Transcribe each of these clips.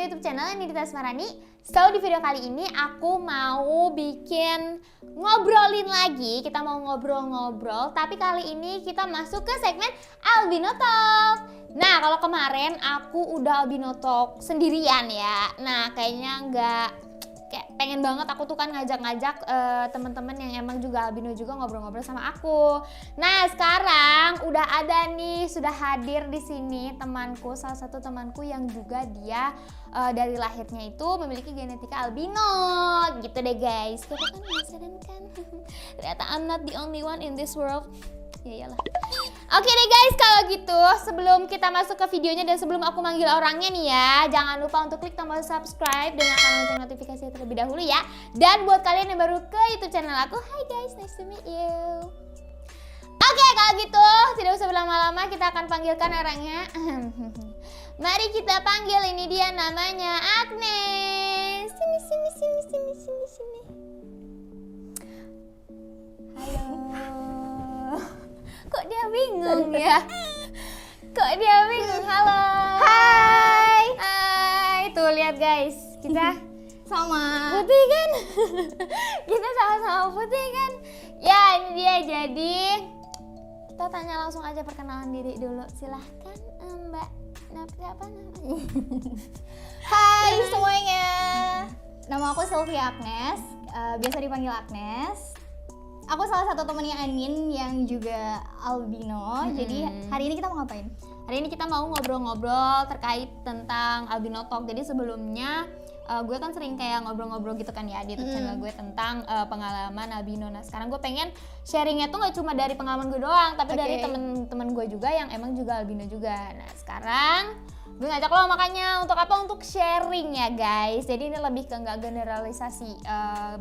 ke YouTube channel Nidita Asmarani. So di video kali ini aku mau bikin ngobrolin lagi. Kita mau ngobrol-ngobrol, tapi kali ini kita masuk ke segmen Albino Talk. Nah, kalau kemarin aku udah Albino Talk sendirian ya. Nah, kayaknya kayak pengen banget aku tuh kan ngajak-ngajak teman-teman yang emang juga albino juga ngobrol-ngobrol sama aku. Nah, sekarang udah ada nih, sudah hadir di sini temanku, salah satu temanku yang juga dia dari lahirnya itu memiliki genetika albino. Gitu deh guys. Kita kan penasaran kan? Ternyata I'm not the only one in this world. Ya iyalah. Oke deh guys, kalau gitu sebelum kita masuk ke videonya dan sebelum aku manggil orangnya nih ya, jangan lupa untuk klik tombol subscribe dan nyalakan lonceng notifikasi terlebih dahulu ya. Dan buat kalian yang baru ke YouTube channel aku, hi guys, nice to meet you. Oke, kalau gitu tidak usah berlama-lama, kita akan panggilkan orangnya. Mari kita panggil, ini dia namanya Agnes. Sini. Halo. Kok dia bingung ya? Halo. Hai. Tuh lihat guys, kita sama putih kan? Kita sama-sama putih kan? Ya ini dia, jadi kita tanya langsung aja, perkenalan diri dulu. Silahkan Mbak. Siapa namanya? Hai semuanya, nama aku Sylvia Agnes, biasa dipanggil Agnes. Aku salah satu temannya Anin yang juga albino. Jadi hari ini kita mau ngapain? Hari ini kita mau ngobrol-ngobrol terkait tentang Albino Talk. Jadi sebelumnya gue kan sering kayak ngobrol-ngobrol gitu kan ya di YouTube channel gue tentang pengalaman albino. Nah sekarang gue pengen sharingnya tuh gak cuma dari pengalaman gue doang, tapi dari temen-temen gue juga yang emang juga albino juga. Nah sekarang gue ngajak lo makanya untuk apa? Untuk sharing ya guys. Jadi ini lebih ke nggak generalisasi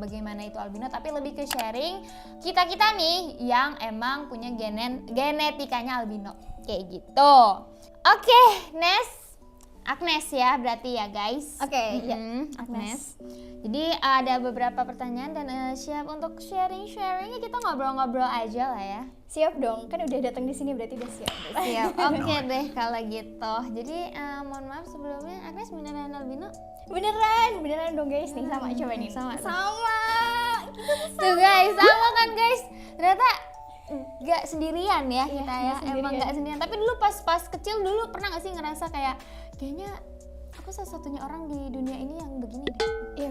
bagaimana itu albino, tapi lebih ke sharing kita nih yang emang punya genetikanya albino kayak gitu. Oke, Agnes ya berarti ya guys. Oke, ya Agnes. Jadi ada beberapa pertanyaan dan siap untuk sharingnya, kita ngobrol-ngobrol aja lah ya. Siap dong, kan udah datang di sini berarti udah siap. Siap. Oke deh kalau gitu. Jadi mohon maaf sebelumnya, Agnes beneran albino? Beneran dong guys. Nih sama, coba nih. Sama. Tuh guys, sama kan guys. Ternyata gak sendirian ya kita ya. Emang gak sendirian. Tapi dulu pas kecil dulu pernah gak sih ngerasa kayaknya aku salah satunya orang di dunia ini yang begini deh? Iya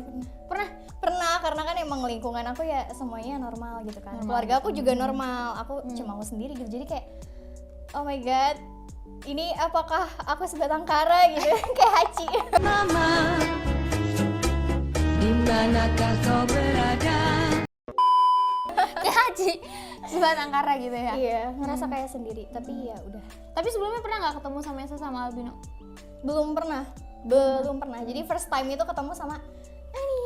pernah, karena kan emang lingkungan aku ya semuanya normal gitu kan. Keluarga aku juga normal, aku cuma aku sendiri gitu. Jadi kayak oh my god, ini apakah aku sebatang kara gitu? Kayak Haci. Mama, dimanakah kau berada? Kayak Haji, sebatang kara gitu ya? Iya, ngerasa kayak sendiri, tapi ya udah. Tapi sebelumnya pernah gak ketemu sama albino? Belum pernah. Jadi first time itu ketemu sama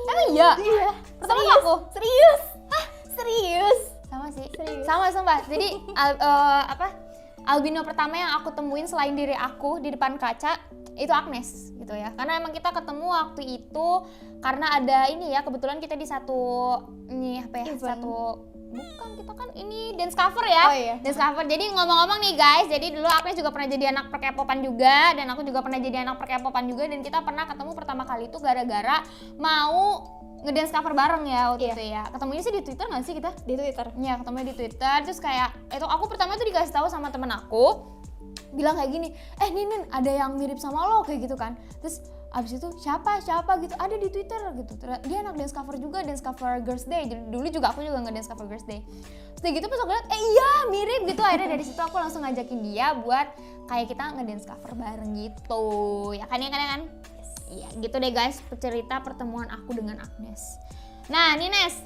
Emang iya? Iya. Ketemu sama aku? Serius? Hah? Serius? Sama sih. Serius? Sama sumpah. Jadi albino pertama yang aku temuin selain diri aku di depan kaca itu Agnes gitu ya. Karena emang kita ketemu waktu itu karena ada ini ya, kebetulan kita di bukan, kita kan ini dance cover ya. Oh iya. Dance cover. Jadi ngomong-ngomong nih guys, jadi dulu Agnes juga pernah jadi anak perkepopan juga, dan aku juga pernah jadi anak perkepopan juga, dan kita pernah ketemu pertama kali itu gara-gara mau ngedance cover bareng ya waktu itu ya. Ketemunya sih di Twitter nggak sih kita? Di Twitter. Iya, ketemunya di Twitter. Terus kayak itu aku pertama tuh dikasih tahu sama temen aku, bilang kayak gini, Nin ada yang mirip sama lo kayak gitu kan. Terus abis itu siapa gitu, ada di Twitter gitu. Dia anak dance cover juga, dance cover Girls Day. Jadi dulu juga aku juga nge-dance cover Girls Day. Terus gitu pas aku lihat iya mirip gitu. Akhirnya dari situ aku langsung ngajakin dia buat kayak kita nge-dance cover bareng gitu. Ya kan? Iya gitu deh guys, cerita pertemuan aku dengan Agnes. Nah nih Nes,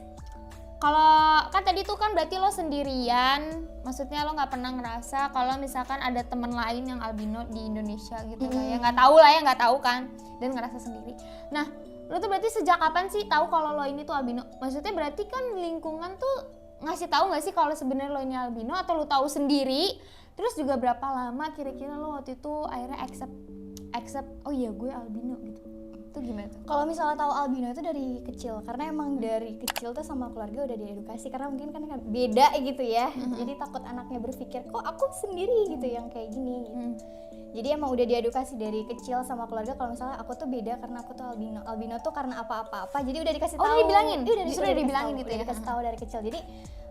kalau kan tadi tuh kan berarti lo sendirian, maksudnya lo nggak pernah ngerasa kalau misalkan ada teman lain yang albino di Indonesia gitu ya nggak tahu kan, dan ngerasa sendiri. Nah lo tuh berarti sejak kapan sih tahu kalau lo ini tuh albino? Maksudnya berarti kan lingkungan tuh ngasih tahu nggak sih kalau sebenarnya lo ini albino, atau lo tahu sendiri? Terus juga berapa lama kira-kira lo waktu itu akhirnya accept oh iya gue albino gitu? itu gimana tuh? Kalau misalnya tahu albino itu dari kecil, karena emang dari kecil tuh sama keluarga udah diedukasi, karena mungkin kan beda gitu ya. Jadi takut anaknya berpikir kok aku sendiri gitu yang kayak gini gitu. Jadi emang udah diedukasi dari kecil sama keluarga kalau misalnya aku tuh beda karena aku tuh albino. Albino tuh karena apa-apa. Jadi udah dikasih tahu. Udah dibilangin? Iya, Justru udah dibilangin gitu ya? Dikasih tahu dari kecil. Jadi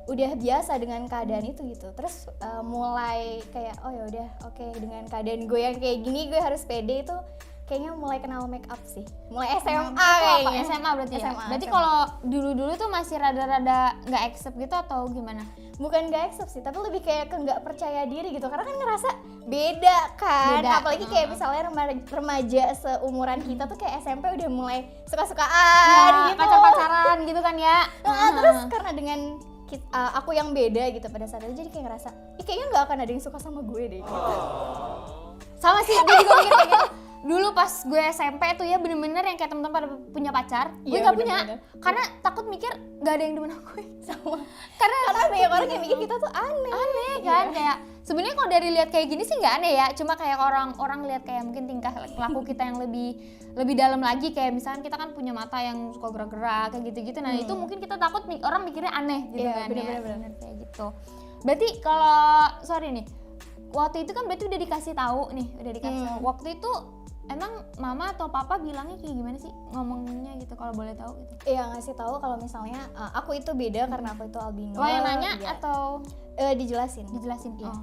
udah biasa dengan keadaan itu gitu. Terus mulai kayak oh ya udah oke, dengan keadaan gue yang kayak gini gue harus pede itu kayaknya mulai kenal make up sih. Mulai SMA Itu apa? kayaknya. SMA berarti ya? SMA, Berarti SMA. kalau dulu-dulu tuh masih rada-rada nggak accept gitu atau gimana? Bukan gak accept sih, tapi lebih kayak ke nggak percaya diri gitu, karena kan ngerasa beda kan. Beda. Apalagi kayak misalnya remaja seumuran kita tuh kayak SMP udah mulai suka-sukaan Ya, gitu. pacar-pacaran gitu kan ya? Nah, terus karena dengan aku yang beda gitu pada saat itu, jadi kayak ngerasa ih kayaknya nggak akan ada yang suka sama gue deh gitu. Sama sih, gue juga mikir kayak gitu. Dulu pas gue SMP tuh ya bener-bener yang kayak temen-temen pada punya pacar, gue Iya, nggak punya, bener-bener. karena takut mikir nggak ada yang demen aku. Sama. Karena Banyak orang yang mikir kita tuh aneh. aneh kan, kayak sebenarnya kalau dari lihat kayak gini sih nggak aneh ya, cuma kayak orang lihat kayak mungkin tingkah laku kita yang lebih dalam lagi, kayak misalkan kita kan punya mata yang suka gerak-gerak kayak gitu-gitu. Nah itu mungkin kita takut orang mikirnya aneh gitu Iya, kan. bener-bener. Kayak gitu. Berarti kalau sorry nih, waktu itu kan berarti udah dikasih tahu nih, udah dikasih tahu. Waktu itu emang mama atau papa bilangnya kayak gimana sih ngomongnya gitu, kalau boleh tahu gitu? Iya, ngasih tahu kalau misalnya aku itu beda karena aku itu albino. Lo yang nanya Iya. atau Dijelasin. dijelasin? Iya. Oh.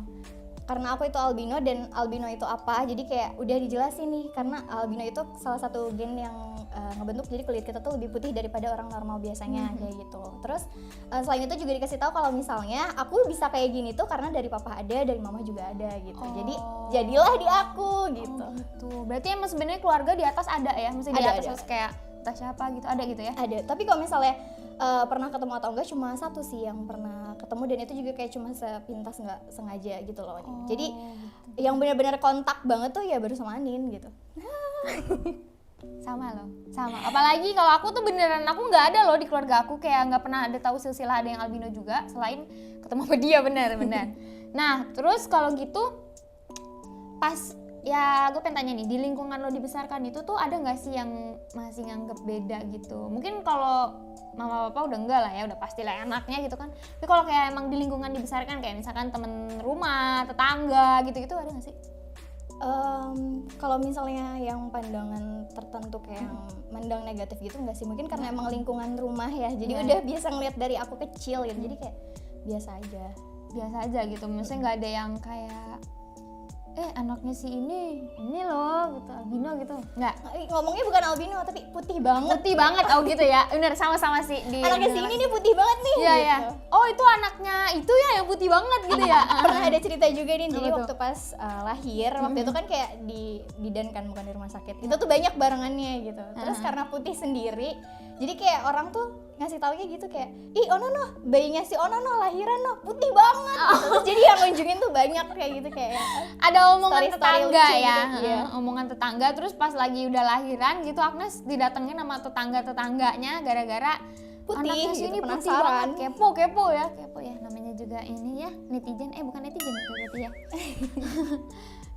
Karena aku itu albino dan albino itu apa, jadi kayak udah dijelasin nih, karena albino itu salah satu gen yang ngebentuk jadi kulit kita tuh lebih putih daripada orang normal biasanya kayak gitu. Terus selain itu juga dikasih tahu kalau misalnya aku bisa kayak gini tuh karena dari papa ada, dari mama juga ada gitu. Jadi jadilah di aku gitu. Gitu. Berarti emang sebenarnya keluarga di atas ada ya? Maksudnya di Ada, atas ada. terus kayak entah siapa gitu, ada gitu ya? Ada, tapi kalau misalnya pernah ketemu atau enggak cuma satu sih yang pernah ketemu, dan itu juga kayak cuma sepintas nggak sengaja gitu loh. Jadi yang benar-benar kontak banget tuh ya baru sama Anin gitu. Sama loh, sama. Apalagi kalau aku tuh beneran aku nggak ada loh di keluarga aku, kayak nggak pernah ada tahu silsilah ada yang albino juga selain ketemu sama dia, bener. Nah terus kalau gitu pas ya gue pengen tanya nih, di lingkungan lo dibesarkan itu tuh ada nggak sih yang masih nganggep beda gitu? Mungkin kalau mama papa udah enggak lah ya, udah pastilah anaknya gitu kan. Tapi kalau kayak emang di lingkungan dibesarkan kayak misalkan temen rumah, tetangga gitu-gitu ada nggak sih? Kalau misalnya yang pandangan tertentu kayak yang mandang negatif gitu enggak sih, mungkin karena emang lingkungan rumah ya, jadi udah biasa ngeliat dari aku kecil gitu, jadi kayak biasa aja Gitu, maksudnya nggak ada yang kayak anaknya si ini loh gitu, albino gitu, nggak? ngomongnya bukan albino tapi putih banget. Putih banget, oh gitu ya, bener sama-sama sih di Anaknya si ini nih putih banget nih iya gitu. ya, oh itu anaknya itu ya yang putih banget gitu ya. Pernah ada cerita juga nih, jadi Apa waktu pas lahir, waktu itu kan kayak di bidan kan, bukan di rumah sakit, itu tuh banyak barengannya gitu. Terus karena putih sendiri, jadi kayak orang tuh ngasih taunya gitu kayak, ih Ono no, bayinya si Ono no lahiran no, putih banget gitu. Terus jadi yang ngunjungin tuh banyak kayak gitu, kayak Ada omongan story-story tetangga lucu ya, gitu, iya. omongan tetangga. Terus pas lagi udah lahiran gitu, Agnes didatengin sama tetangga-tetangganya gara-gara Putih, anaknya gitu, sini putih penasaran. banget, kepo ya, namanya juga ini ya netizen, bukan netizen berarti ya.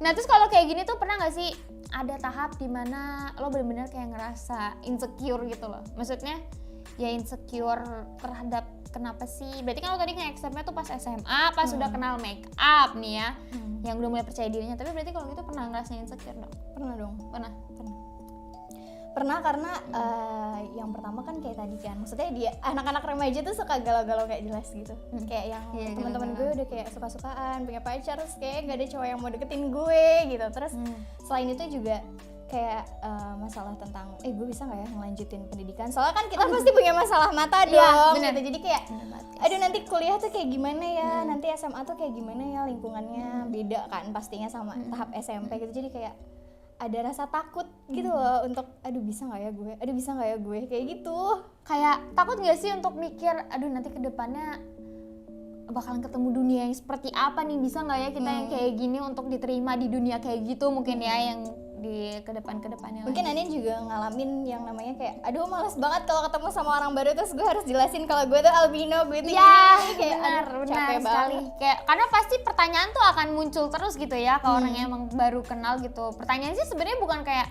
Nah terus kalau kayak gini tuh pernah nggak sih ada tahap dimana lo bener-bener kayak ngerasa insecure gitu loh? Maksudnya ya insecure terhadap kenapa sih? Berarti kan lo tadi nge-accept-nya tuh pas SMA, pas udah kenal make up nih ya, yang udah mulai percaya dirinya. Tapi berarti kalau gitu pernah ngerasain insecure dong? pernah dong. Pernah. Karena yang pertama kan kayak tadi kan, maksudnya dia anak-anak remaja tuh suka galau-galau kayak jelas gitu. Kayak yang Iya, teman-teman gue galau-galau. udah kayak suka-sukaan, punya pacar, terus kayak gak ada cowok yang mau deketin gue gitu. Terus selain itu juga kayak masalah tentang gue bisa nggak ya ngelanjutin pendidikan, soalnya kan kita pasti punya masalah mata Iya, dong bener. gitu. Jadi kayak aduh nanti kuliah tuh kayak gimana ya, nanti SMA tuh kayak gimana ya, lingkungannya beda kan pastinya sama tahap SMP gitu. Jadi kayak ada rasa takut gitu loh untuk aduh bisa nggak ya gue kayak gitu. Kayak takut nggak sih untuk mikir, aduh nanti kedepannya bakalan ketemu dunia yang seperti apa nih, bisa nggak ya kita yang kayak gini untuk diterima di dunia kayak gitu mungkin ya, yang di kedepannya Mungkin lagi. Anin juga ngalamin yang namanya kayak aduh males banget kalau ketemu sama orang baru terus gue harus jelasin kalau gue tuh albino, gue tuh Ya, gini, kayak benar aduh, capek sekali. banget. Kayak karena pasti pertanyaan tuh akan muncul terus gitu ya kalau orang yang emang baru kenal gitu. Pertanyaan sih sebenarnya bukan kayak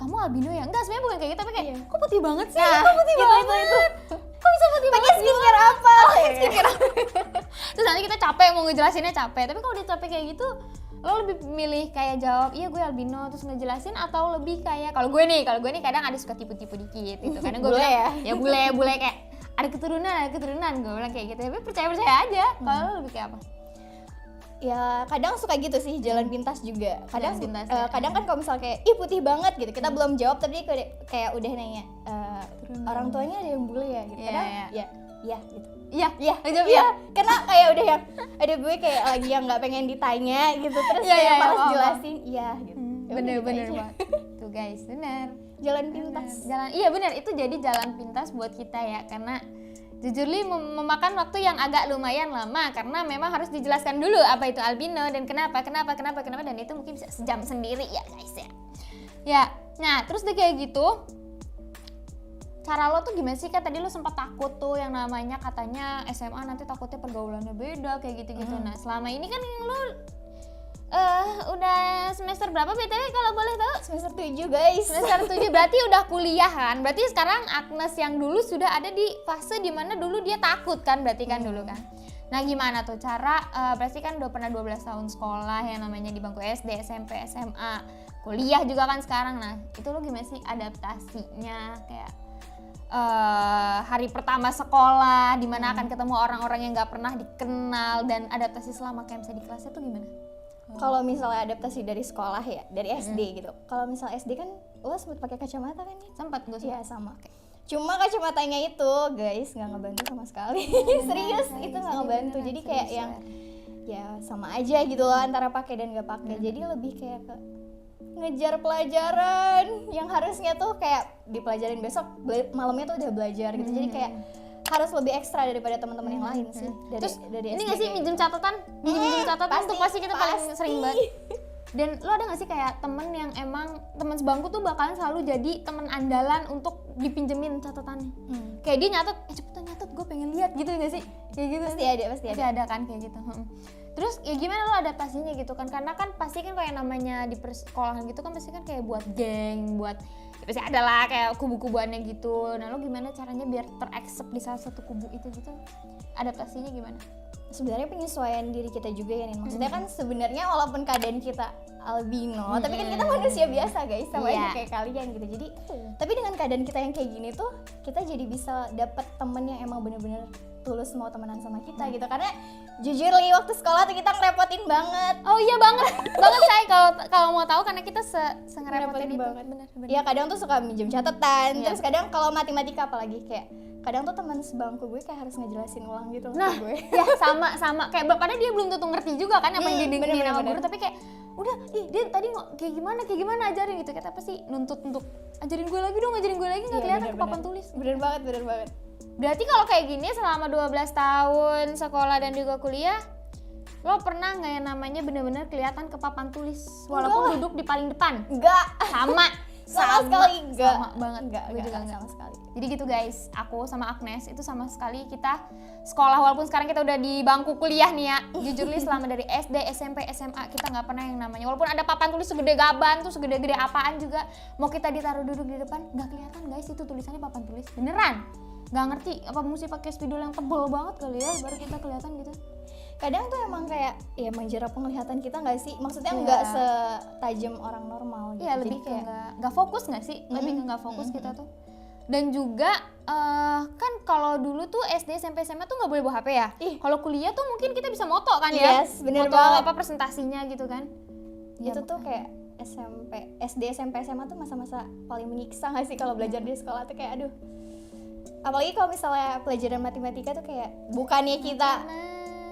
kamu albino ya? Enggak, sebenarnya bukan kayak gitu, tapi kayak Iya. kok putih banget sih? Nah, Kok putih itu, banget? Kok bisa putih pakai banget? skincare apa? Skincare Terus nanti kita capek mau ngejelasinnya capek, tapi kalau udah capek kayak gitu lo lebih milih kayak jawab iya gue albino terus ngejelasin, atau lebih kayak kalau gue nih kadang ada suka tipu-tipu dikit gitu, kadang gue Bule bilang, ya? ya bule kayak ada keturunan gue bilang kayak gitu, tapi percaya aja. Kalau lo lebih kayak apa? Ya kadang suka gitu sih, jalan pintas juga. Kadang Jalan pintas, ya. kadang kan kalau misal kayak ih putih banget gitu, kita belum jawab tapi dia kayak udah nanya orang tuanya ada yang bule ya gitu. Iya, Kadang iya. ya gitu. Iya, Iya, jawab iya. Karena kayak udah yang ada gue kayak lagi yang nggak pengen ditanya gitu, terus Iya, kayak iya, malas paham. jelasin iya gitu. Ya udah bener gitu aja. banget tuh guys, bener. Jalan pintas. Jalan, iya benar, itu jadi jalan pintas buat kita ya, karena jujur li memakan waktu yang agak lumayan lama karena memang harus dijelaskan dulu apa itu albino dan kenapa, dan itu mungkin bisa sejam sendiri ya guys ya. Ya, nah terus deh kayak gitu, cara lo tuh gimana sih? Kan tadi lo sempat takut tuh yang namanya katanya SMA nanti takutnya pergaulannya beda kayak gitu-gitu. Nah selama ini kan lo udah semester berapa BTW kalau boleh tahu? Semester 7 guys. Semester 7 berarti udah kuliah kan? Berarti sekarang Agnes yang dulu sudah ada di fase dimana dulu dia takut kan? Berarti kan dulu kan? Nah gimana tuh cara, berarti kan udah pernah 12 tahun sekolah yang namanya di bangku SD, SMP, SMA, kuliah juga kan sekarang. Nah itu lo gimana sih adaptasinya kayak hari pertama sekolah dimana akan ketemu orang-orang yang gak pernah dikenal, dan adaptasi selama kayak misalnya di kelasnya tuh gimana? Kalau misalnya adaptasi dari sekolah ya, dari SD gitu. Kalau misalnya SD kan lo sempet pakai kacamata kan ya? Sempat gue Iya sama. Cuma kacamatanya itu guys nggak ngebantu sama sekali. Serius itu nggak ngebantu. Jadi kayak yang ya sama aja gitu loh antara pakai dan nggak pakai. Jadi lebih kayak ke ngejar pelajaran yang harusnya tuh kayak dipelajarin besok, malamnya tuh udah belajar gitu. Jadi kayak harus lebih ekstra daripada teman-teman yang lain sih. Terus dari ini SD gak sih kayak minjem catatan? Minjem catatan tuh pasti kita paling sering banget. Dan lo ada gak sih kayak temen yang emang teman sebangku tuh bakalan selalu jadi temen andalan untuk dipinjemin catatannya? Kayak dia nyatet, cepetan nyatet, gue pengen lihat gitu gak sih? Kayak gitu Pasti ada. ada kan kayak gitu. Terus ya gimana lo adaptasinya gitu kan? Karena kan pasti kan kayak namanya di persekolahan gitu kan pasti kan kayak buat geng, buat ya pasti ada lah kayak kubu-kubuannya gitu. Nah lo gimana caranya biar tereksep di salah satu kubu itu gitu? Adaptasinya gimana? Sebenarnya penyesuaian diri kita juga ya Nin. Maksudnya kan sebenarnya walaupun keadaan kita albino, tapi kan kita manusia biasa guys, sama aja kayak kalian gitu. Jadi tapi dengan keadaan kita yang kayak gini tuh kita jadi bisa dapet temen yang emang bener-bener tulus mau temenan sama kita gitu. Karena jujur li waktu sekolah tuh kita ngerepotin banget. Oh iya banget say, kalau mau tahu karena kita ngerepotin itu. Banget. Bener. Ya kadang tuh suka minjem catatan, terus kadang kalau matematika apalagi kayak kadang tuh teman sebangku gue kayak harus ngejelasin ulang gitu Nah, ke gue. ya sama kayak padahal dia belum tentu ngerti juga kan apa yang didengerin sama bener. guru, tapi kayak udah dia tadi kayak gimana ajarin gitu, kayak apa sih nuntut untuk ajarin gue lagi dong, nggak kelihatan ke papan tulis. Bener banget. Berarti kalau kayak gini selama 12 tahun sekolah dan juga kuliah, lo pernah nggak yang namanya bener-bener kelihatan ke papan tulis walaupun duduk di paling depan? Enggak. Sama sekali enggak. sama banget. Enggak, Gue juga sama sekali. Jadi gitu guys, aku sama Agnes itu sama sekali kita sekolah walaupun sekarang kita udah di bangku kuliah nih ya. Jujur li selama dari SD, SMP, SMA kita nggak pernah yang namanya walaupun ada papan tulis segede gaban tuh segede-gede apaan juga, mau kita ditaruh duduk di depan nggak kelihatan guys itu tulisannya papan tulis beneran. Nggak ngerti apa mesti pakai spidol yang tebel banget kali ya baru kita kelihatan gitu. Kadang tuh emang kayak ya menjara penglihatan kita nggak sih? Maksudnya nggak setajam orang normal gitu. Iya lebih jadi kayak nggak fokus nggak sih? Lebih ke nggak fokus kita tuh. Dan juga kan kalau dulu tuh SD, SMP, SMA tuh nggak boleh bawa HP ya. Kalau kuliah tuh mungkin kita bisa moto kan ya. Yes, bener moto banget. apa presentasinya gitu kan. itu tuh kayak SD, SMP, SMA tuh masa-masa paling menyiksa nggak sih kalau belajar di sekolah tuh kayak aduh. Apalagi kalau misalnya pelajaran matematika tuh kayak bukannya kita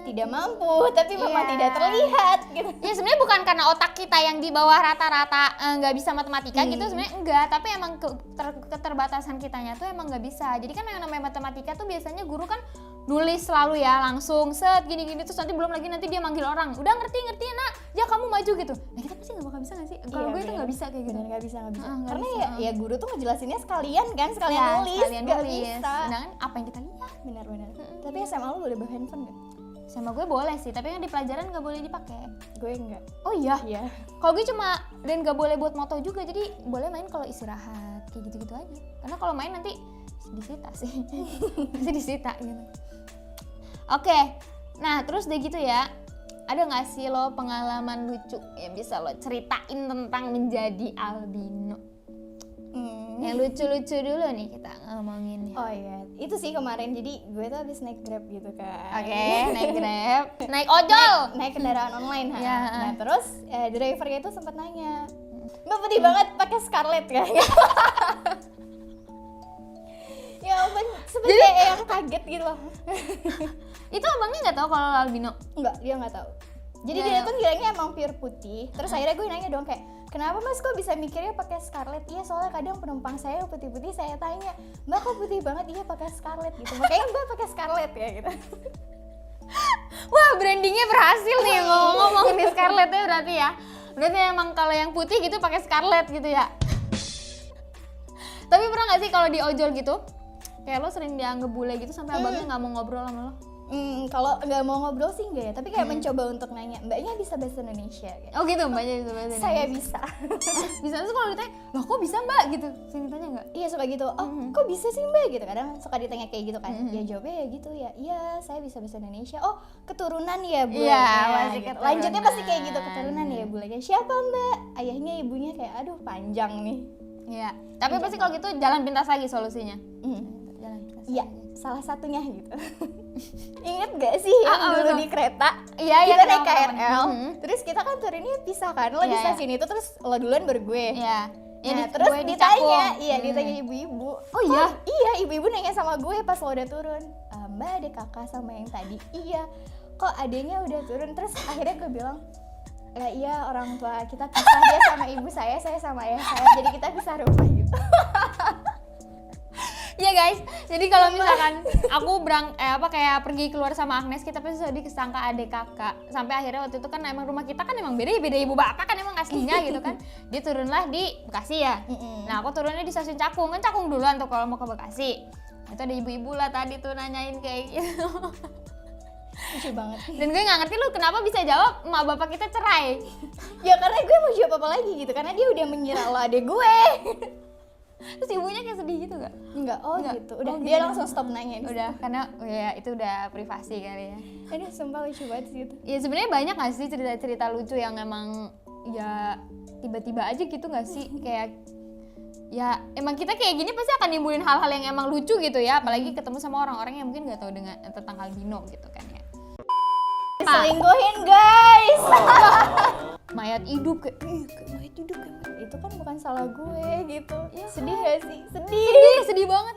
tidak mampu, tapi memang tidak terlihat gitu. Ya sebenarnya bukan karena otak kita yang di bawah rata-rata nggak bisa matematika gitu, sebenarnya enggak, tapi emang keterbatasan kitanya tuh emang nggak bisa. Jadi kan yang namanya matematika tuh biasanya guru kan nulis selalu ya langsung set gini-gini, terus nanti belum lagi nanti dia manggil orang, udah ngerti nak, ya kamu maju gitu. Nah kita pasti nggak bakal bisa nggak sih? Kalau gue tuh nggak bisa kayak gitu. Bener nggak bisa. Nggak Karena bisa. ya guru tuh ngejelasinnya sekalian kan, sekalian nulis, Sekalian nggak nulis. bisa. Sedangkan apa yang kita lihat? Benar. Tapi SMA lu boleh bawa handphone nggak? Sama gue boleh sih, tapi yang di pelajaran nggak boleh dipakai. Gue enggak. Oh iya? Iya. Kalau gue cuma, dan nggak boleh buat moto juga, jadi boleh main kalau istirahat, kayak gitu-gitu aja. Karena kalau main nanti disita sih, nanti disita gitu. Oke, nah terus deh gitu ya, ada nggak sih lo pengalaman lucu yang bisa lo ceritain tentang menjadi albino? Yang lucu-lucu dulu nih kita ngomongin. Oh iya, itu sih kemarin, jadi gue tuh habis naik Grab gitu kan. Oke, naik Grab, naik ojol. Naik kendaraan online. Iya. Nah terus drivernya itu sempat nanya, Mbak putih banget pakai Scarlett kan? Ya ampun, seperti kayak yang kaget gitu loh. Itu abangnya nggak tahu kalau lo albino? Enggak, dia nggak tahu. Jadi Ya, dia ya. tuh kiranya emang pure putih. Terus akhirnya gue nanya dong kayak, kenapa mas kok bisa mikirnya pakai Scarlett? Iya soalnya kadang penumpang saya putih-putih, saya tanya, Mbak kok putih banget? Iya pakai Scarlett gitu. Makanya Mbak pakai Scarlett ya gitu. Wah, brandingnya berhasil nih ngomong di Scarlett-nya berarti ya. Berarti emang kalau yang putih gitu pakai Scarlett gitu ya. Tapi pernah nggak sih kalau di ojol gitu, kayak lo sering dianggap bule gitu sampai abangnya nggak mau ngobrol sama lo? Kalau nggak mau ngobrol sih enggak ya, tapi kayak mencoba untuk nanya, Mbaknya bisa bahasa Indonesia? Kayak, Oh gitu, mbaknya bisa bahasa saya Indonesia. bisa. Bisa terus kalau ditanya, loh kok bisa mbak gitu? Sering ditanya nggak? Iya suka gitu, oh kok bisa sih Mbak gitu, kadang suka ditanya kayak gitu kan. Ya jawabnya ya gitu ya, iya saya bisa bahasa Indonesia. Oh keturunan ya Bu? Iya, Ya, masih gitu. keturunan. Lanjutnya pasti kayak gitu, keturunan ya Bu. Siapa Mbak? Ayahnya ibunya kayak aduh panjang nih. Iya. Tapi pasti kalau gitu jalan pintas lagi solusinya. Jalan pintas. Iya, salah satunya gitu. Ingat gak sih yang dulu betul. di kereta? Iya, Kita iya, naik tahu, tahu. KRL, terus kita kan turunnya pisah kan, lo di Iya, iya. stasiun itu terus lo duluan baru gue. Iya. Ya, Nah, terus gue ditanya, dicakung. iya ditanya ibu-ibu. Oh iya? Iya, ibu-ibu nanya sama gue pas lo udah turun. Mbak ada kakak sama yang tadi? Iya. Kok adanya udah turun? Terus akhirnya gue bilang, lah iya orang tua kita pisah, dia sama ibu saya sama ayah saya. Jadi kita pisah rumah gitu. Iya guys, jadi kalau misalkan aku kayak pergi keluar sama Agnes, kita pasti selalu disangka adik kakak. Sampai akhirnya waktu itu kan emang rumah kita kan emang beda ibu bapak kan emang aslinya gitu kan. Dia turunlah di Bekasi ya. Nah aku turunnya di stasiun Cakung, kan Cakung duluan tuh kalau mau ke Bekasi. Itu ada ibu-ibu lah tadi tuh nanyain kayak gitu. Lucu banget. Dan gue nggak ngerti lu kenapa bisa jawab emak bapak kita cerai. Ya karena gue mau jawab apa lagi gitu, karena dia udah mengira lo adik gue. Terus ibunya kayak sedih gitu gak? Enggak, Enggak. gitu. Udah, Oh, dia gitu. langsung stop nanya. Udah, karena ya itu udah privasi kali ya. Aduh, sumpah lucu banget sih itu. Ya sebenarnya banyak gak sih cerita-cerita lucu yang emang ya tiba-tiba aja gitu gak sih? Kayak ya emang kita kayak gini pasti akan nimbulin hal-hal yang emang lucu gitu ya, apalagi ketemu sama orang-orang yang mungkin gak tahu dengan tentang albino gitu kan ya. Selingkuhin guys. Mayat hidup kayak Itu kan bukan salah gue gitu. Sedih gak sih? Sedih. sedih banget.